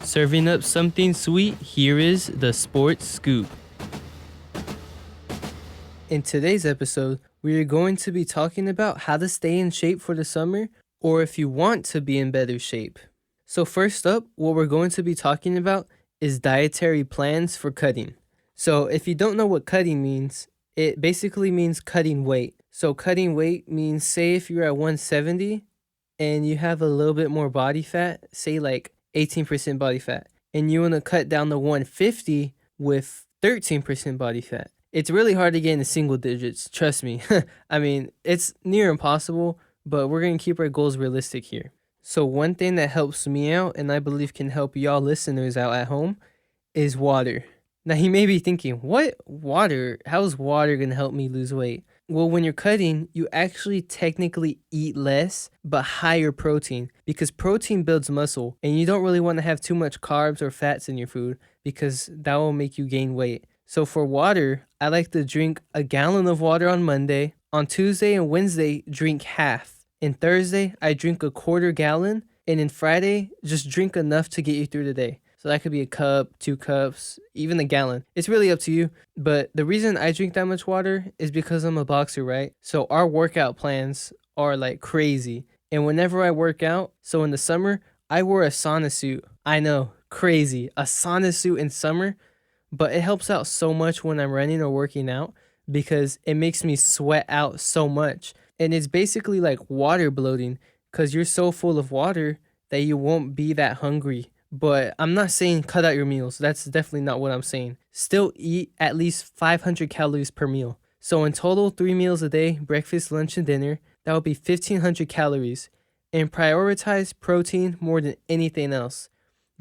Serving up something sweet, here is the Sports Scoop. In today's episode, we are going to be talking about how to stay in shape for the summer, or if you want to be in better shape. So first up, what we're going to be talking about is dietary plans for cutting. So if you don't know what cutting means, it basically means cutting weight. So cutting weight means, say if you're at 170 and you have a little bit more body fat, say like 18% body fat, and you want to cut down to 150 with 13% body fat. It's really hard to get into single digits, trust me. I mean, it's near impossible, but we're going to keep our goals realistic here. So one thing that helps me out, and I believe can help y'all listeners out at home, is water. Now you may be thinking, what? Water? How's water going to help me lose weight? Well, when you're cutting, you actually technically eat less, but higher protein, because protein builds muscle, and you don't really want to have too much carbs or fats in your food, because that will make you gain weight. So for water, I like to drink a gallon of water on Monday. On Tuesday and Wednesday, drink half. And Thursday, I drink a quarter gallon. And then Friday, just drink enough to get you through the day. So that could be a cup, 2 cups, even a gallon. It's really up to you. But the reason I drink that much water is because I'm a boxer, right? So our workout plans are like crazy. And whenever I work out, so in the summer, I wear a sauna suit. I know, crazy. A sauna suit in summer. But it helps out so much when I'm running or working out because it makes me sweat out so much. And it's basically like water bloating because you're so full of water that you won't be that hungry. But I'm not saying cut out your meals. That's definitely not what I'm saying. Still eat at least 500 calories per meal. So in total, 3 meals a day, breakfast, lunch, and dinner, that would be 1,500 calories. And prioritize protein more than anything else.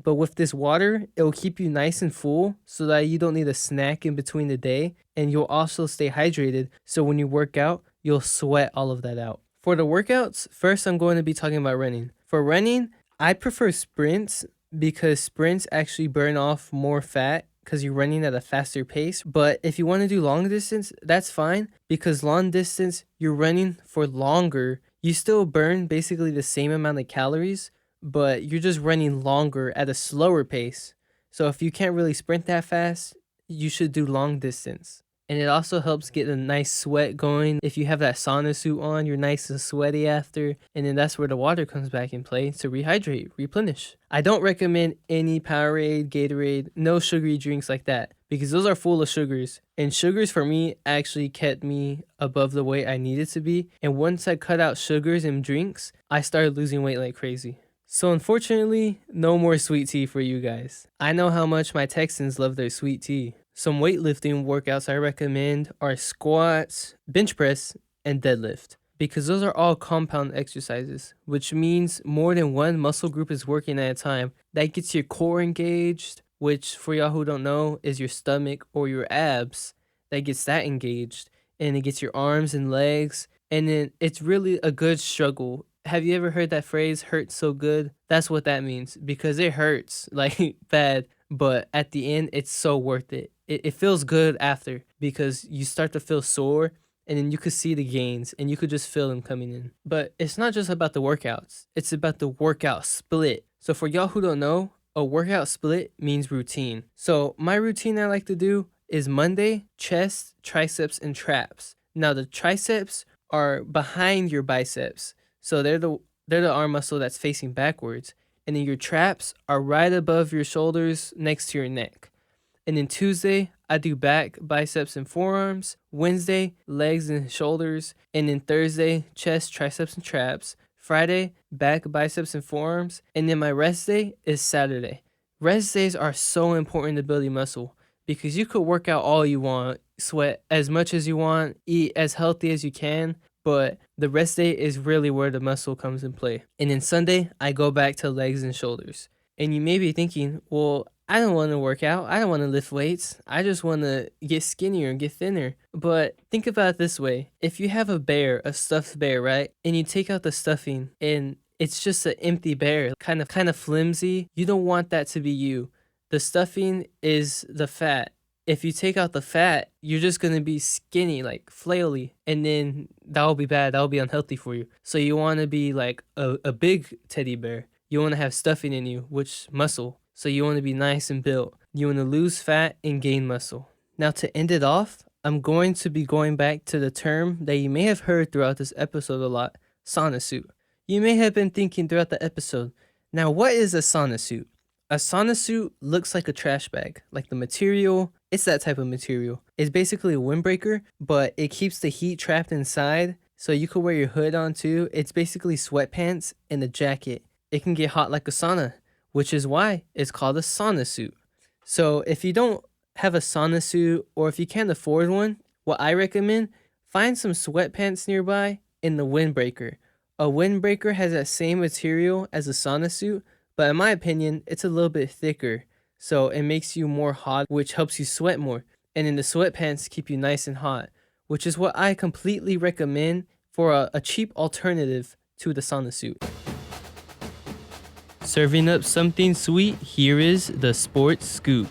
But with this water, it will keep you nice and full so that you don't need a snack in between the day. And you'll also stay hydrated. So when you work out, you'll sweat all of that out. For the workouts, first I'm going to be talking about running. For running, I prefer sprints because sprints actually burn off more fat because you're running at a faster pace. But if you want to do long distance, that's fine because long distance, you're running for longer. You still burn basically the same amount of calories, but you're just running longer at a slower pace. So if you can't really sprint that fast, you should do long distance. And it also helps get a nice sweat going. If you have that sauna suit on, you're nice and sweaty after. And then that's where the water comes back in play to rehydrate, replenish. I don't recommend any Powerade, Gatorade, no sugary drinks like that because those are full of sugars. And sugars for me actually kept me above the weight I needed to be. And once I cut out sugars and drinks, I started losing weight like crazy. So unfortunately, no more sweet tea for you guys. I know how much my Texans love their sweet tea. Some weightlifting workouts I recommend are squats, bench press, and deadlift. Because those are all compound exercises, which means more than one muscle group is working at a time. That gets your core engaged, which for y'all who don't know is your stomach or your abs. That gets that engaged. And it gets your arms and legs. And then it's really a good struggle. Have you ever heard that phrase, hurt so good? That's what that means because it hurts like bad, but at the end, it's so worth it. It feels good after because you start to feel sore and then you could see the gains and you could just feel them coming in. But it's not just about the workouts. It's about the workout split. So for y'all who don't know, a workout split means routine. So my routine I like to do is Monday, chest, triceps, and traps. Now the triceps are behind your biceps. So they're the arm muscle that's facing backwards. And then your traps are right above your shoulders next to your neck. And then Tuesday, I do back, biceps, and forearms. Wednesday, legs and shoulders. And then Thursday, chest, triceps, and traps. Friday, back, biceps, and forearms. And then my rest day is Saturday. Rest days are so important to building muscle because you could work out all you want, sweat as much as you want, eat as healthy as you can, but the rest day is really where the muscle comes in play. And then Sunday, I go back to legs and shoulders. And you may be thinking, well, I don't want to work out. I don't want to lift weights. I just want to get skinnier and get thinner. But think about it this way. If you have a bear, a stuffed bear, right? And you take out the stuffing and it's just an empty bear, kind of flimsy. You don't want that to be you. The stuffing is the fat. If you take out the fat, you're just going to be skinny, like flaily. And then that will be bad. That will be unhealthy for you. So you want to be like a big teddy bear. You want to have stuffing in you, which muscle. So you want to be nice and built. You want to lose fat and gain muscle. Now to end it off, I'm going to be going back to the term that you may have heard throughout this episode a lot, sauna suit. You may have been thinking throughout the episode, now what is a sauna suit? A sauna suit looks like a trash bag, like the material, it's that type of material. It's basically a windbreaker, but it keeps the heat trapped inside, so you could wear your hood on too. It's basically sweatpants and a jacket. It can get hot like a sauna, which is why it's called a sauna suit. So if you don't have a sauna suit, or if you can't afford one, what I recommend, find some sweatpants nearby and the windbreaker. A windbreaker has that same material as a sauna suit, but in my opinion, it's a little bit thicker, so it makes you more hot, which helps you sweat more. And then the sweatpants keep you nice and hot, which is what I completely recommend for a cheap alternative to the sauna suit. Serving up something sweet, here is the Sports Scoop.